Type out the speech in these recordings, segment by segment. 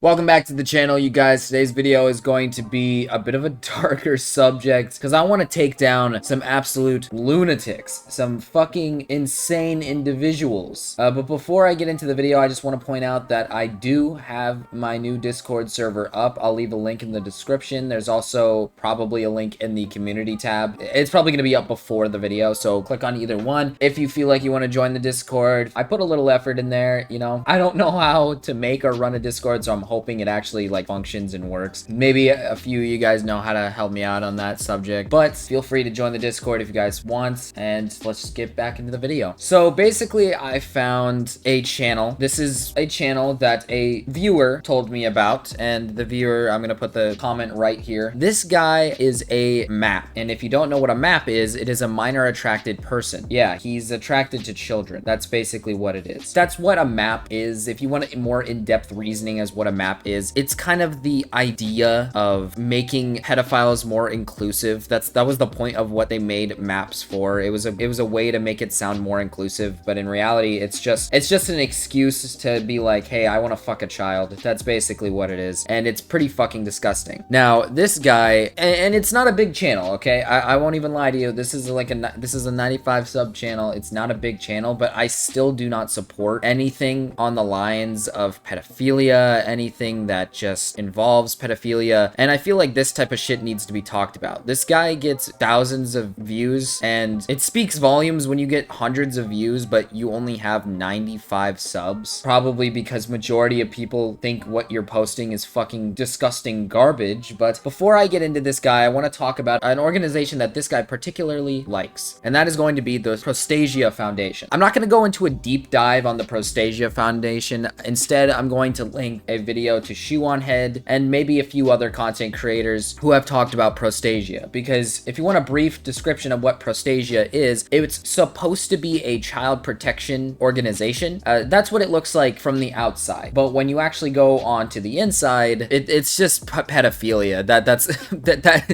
Welcome back to the channel, you guys. Today's video is going to be a bit of a darker subject because I want to take down some absolute lunatics, some fucking insane individuals. But before I get into the video, I just want to point out that I do have my new Discord server up. I'll leave a link in the description. There's also probably a link in the community tab. It's probably going to be up before the video, so click on either one if you feel like you want to join the Discord. I put a little effort in there, you know. I don't know how to make or run a Discord, so I'm hoping it actually like functions and works. Maybe a few of you guys know how to help me out on that subject, but feel free to join the Discord if you guys want, and let's just get back into the video. So basically, I found a channel. This is a channel that a viewer told me about, and the viewer, I'm gonna put the comment right here. This guy is a map, and if you don't know what a map is, it is a minor attracted person. Yeah, he's attracted to children. That's basically what it is. That's what a map is. If you want a more in-depth reasoning as what a map is, it's kind of the idea of making pedophiles more inclusive. That was the point of what they made maps for. It was a way to make it sound more inclusive, but in reality, it's just an excuse to be like, hey, I want to fuck a child. That's basically what it is, and it's pretty fucking disgusting. Now, this guy, and it's not a big channel, okay? I won't even lie to you. This is a 95 sub channel. It's not a big channel, but I still do not support anything on the lines of pedophilia, anything that just involves pedophilia, and I feel like this type of shit needs to be talked about. This guy gets thousands of views, and it speaks volumes when you get hundreds of views, but you only have 95 subs. Probably because majority of people think what you're posting is fucking disgusting garbage. But before I get into this guy, I want to talk about an organization that this guy particularly likes, and that is going to be the Prostasia Foundation. I'm not going to go into a deep dive on the Prostasia Foundation. Instead, I'm going to link a video to Shoeonhead and maybe a few other content creators who have talked about Prostasia, because if you want a brief description of what Prostasia is, it's supposed to be a child protection organization. That's what it looks like from the outside, but when you actually go on to the inside, it's just pedophilia.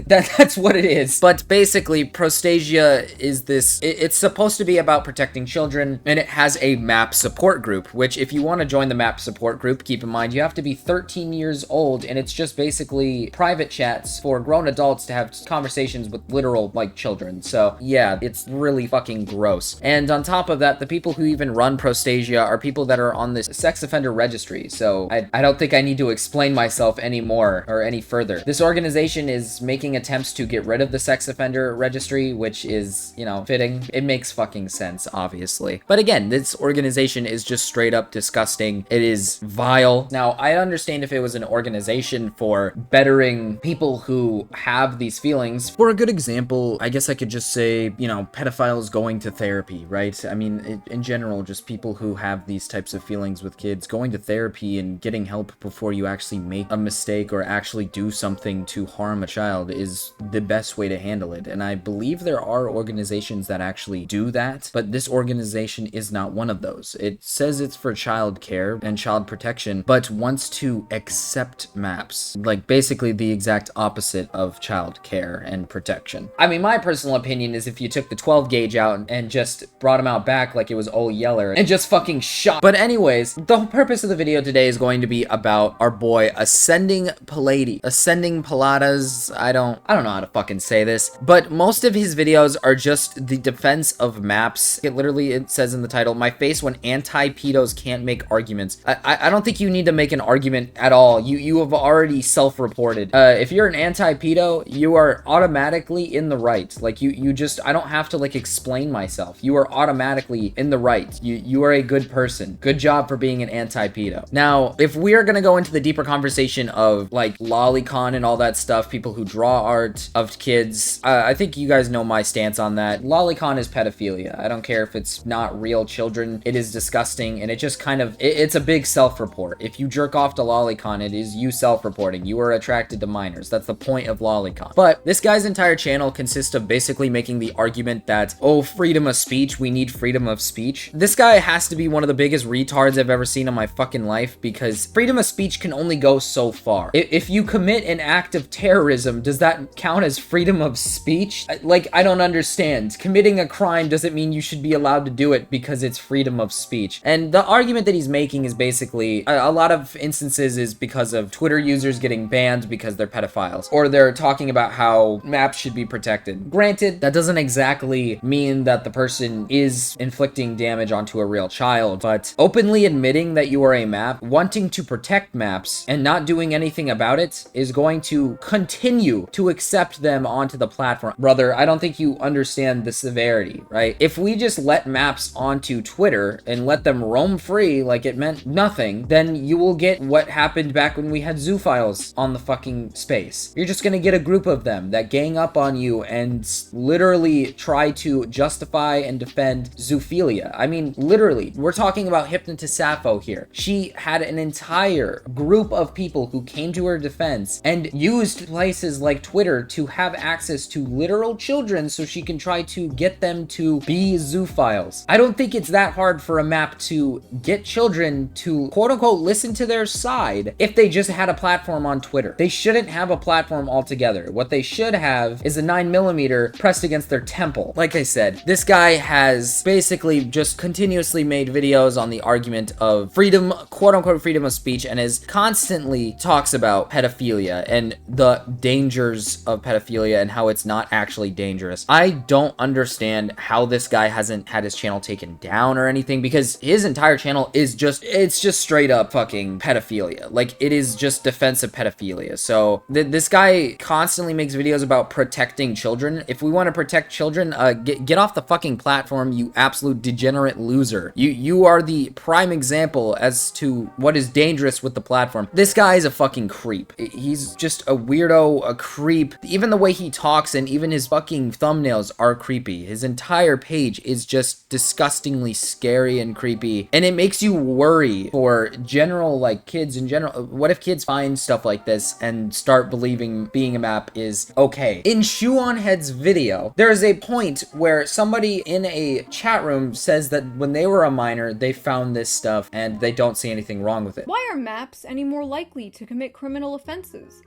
That's what it is. But basically, Prostasia is this, it's supposed to be about protecting children, and it has a map support group, which if you want to join the map support group, keep in mind you have to be 13 years old, and it's just basically private chats for grown adults to have conversations with literal like children. So yeah, it's really fucking gross. And on top of that, the people who even run Prostasia are people that are on this sex offender registry. So I don't think I need to explain myself anymore or any further. This organization is making attempts to get rid of the sex offender registry, which is, you know, fitting. It makes fucking sense, obviously. But again, this organization is just straight up disgusting. It is vile. Now, I understand if it was an organization for bettering people who have these feelings. For a good example, I guess I could just say, you know, pedophiles going to therapy, right? I mean, in general, just people who have these types of feelings with kids, going to therapy and getting help before you actually make a mistake or actually do something to harm a child is the best way to handle it. And I believe there are organizations that actually do that, but this organization is not one of those. It says it's for child care and child protection, but wants to accept maps, like basically the exact opposite of child care and protection. I mean, my personal opinion is if you took the 12 gauge out and just brought him out back like it was Old Yeller and just fucking shot. But anyways, the whole purpose of the video today is going to be about our boy AscendingPleiades. AscendingPleiades, I don't know how to fucking say this, but most of his videos are just the defense of maps. It says in the title, my face when anti-pedos can't make arguments. I don't think you need to make an argument at all. You have already self-reported. If you're an anti-pedo, you are automatically in the right. Like you just, I don't have to like explain myself. You are automatically in the right. You are a good person. Good job for being an anti-pedo. Now, if we are gonna go into the deeper conversation of like lolicon and all that stuff, people who draw art of kids, I think you guys know my stance on that. Lolicon is pedophilia. I don't care if it's not real children. It is disgusting, and it just kind of, it's a big self-report. If you jerk off to lolicon, it is you self-reporting. You are attracted to minors. That's the point of lolicon. But this guy's entire channel consists of basically making the argument that, oh, freedom of speech, we need freedom of speech. This guy has to be one of the biggest retards I've ever seen in my fucking life, because freedom of speech can only go so far. If you commit an act of terrorism, does that count as freedom of speech? Like, I don't understand. Committing a crime doesn't mean you should be allowed to do it because it's freedom of speech. And the argument that he's making is basically a lot of instances is because of Twitter users getting banned because they're pedophiles, or they're talking about how maps should be protected. Granted, that doesn't exactly mean that the person is inflicting damage onto a real child, but openly admitting that you are a map, wanting to protect maps, and not doing anything about it is going to continue to accept them onto the platform. Brother, I don't think you understand the severity, right? If we just let maps onto Twitter and let them roam free like it meant nothing, then you will get what happened back when we had zoophiles on the fucking space. You're just gonna get a group of them that gang up on you and literally try to justify and defend zoophilia. I mean, literally, we're talking about Hypnotist Sappho here. She had an entire group of people who came to her defense and used places like Twitter to have access to literal children so she can try to get them to be zoophiles. I don't think it's that hard for a map to get children to quote unquote listen to their side if they just had a platform on Twitter. They shouldn't have a platform altogether. What they should have is a 9mm pressed against their temple. Like I said, this guy has basically just continuously made videos on the argument of freedom, quote unquote freedom of speech, and is constantly talks about pedophilia and the dangers of pedophilia and how it's not actually dangerous. I don't understand how this guy hasn't had his channel taken down or anything, because his entire channel is just, it's just straight up fucking pedophilia. Like, it is just defensive pedophilia. So this guy constantly makes videos about protecting children. If we want to protect children, get off the fucking platform, you absolute degenerate loser. You are the prime example as to what is dangerous with the platform. This guy is a fucking creep. He's just a weirdo, a creep. Even the way he talks and even his fucking thumbnails are creepy. His entire page is just disgustingly scary and creepy, and it makes you worry for general, like, kids in general. What if kids find stuff like this and start believing being a map is okay? In Shoeonhead's video, there is a point where somebody in a chat room says that when they were a minor, they found this stuff and they don't see anything wrong with it. Why are maps any more likely to commit criminal offenses?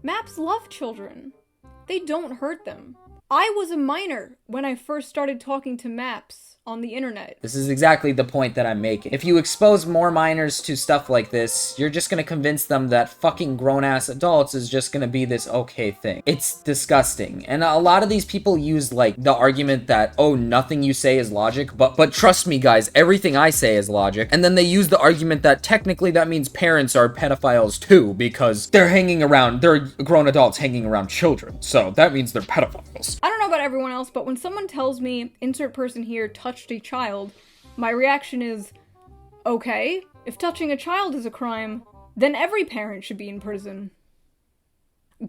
Maps love children. They don't hurt them. I was a minor when I first started talking to maps on the internet. This is exactly the point that I'm making. If you expose more minors to stuff like this, you're just gonna convince them that fucking grown-ass adults is just gonna be this okay thing. It's disgusting. And a lot of these people use, like, the argument that, oh, nothing you say is logic, but trust me, guys, everything I say is logic. And then they use the argument that technically that means parents are pedophiles too, because they're grown adults hanging around children. So that means they're pedophiles. I don't know about everyone else, but when someone tells me, insert person here touched a child, my reaction is, okay, if touching a child is a crime, then every parent should be in prison.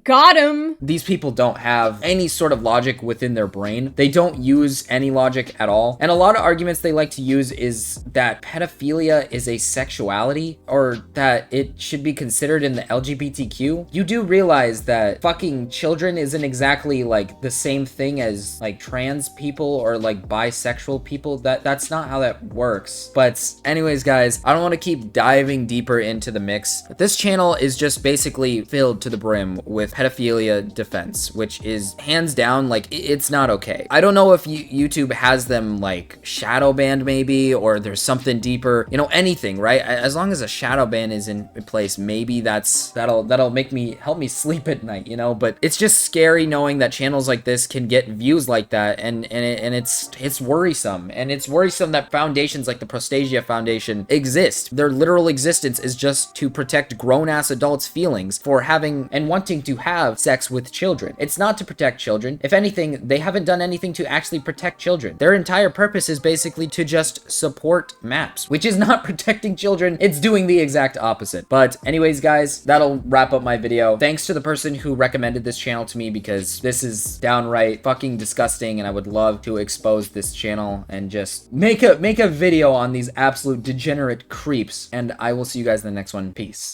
Got him! These people don't have any sort of logic within their brain. They don't use any logic at all. And a lot of arguments they like to use is that pedophilia is a sexuality, or that it should be considered in the LGBTQ. You do realize that fucking children isn't exactly like the same thing as like trans people or like bisexual people. That's not how that works. But anyways, guys, I don't want to keep diving deeper into the mix. This channel is just basically filled to the brim with pedophilia defense, which is hands down, like, it's not okay. I don't know if YouTube has them like shadow banned maybe, or there's something deeper, you know, anything, right? As long as a shadow ban is in place, maybe that'll help me sleep at night, you know. But it's just scary knowing that channels like this can get views like that, and it's worrisome. And it's worrisome that foundations like the Prostasia Foundation exist. Their literal existence is just to protect grown-ass adults' feelings for having and wanting to have sex with children. It's not to protect children. If anything, they haven't done anything to actually protect children. Their entire purpose is basically to just support maps, which is not protecting children. It's doing the exact opposite. But anyways, guys, that'll wrap up my video. Thanks to the person who recommended this channel to me, because this is downright fucking disgusting, and I would love to expose this channel and just make a video on these absolute degenerate creeps. And I will see you guys in the next one. Peace.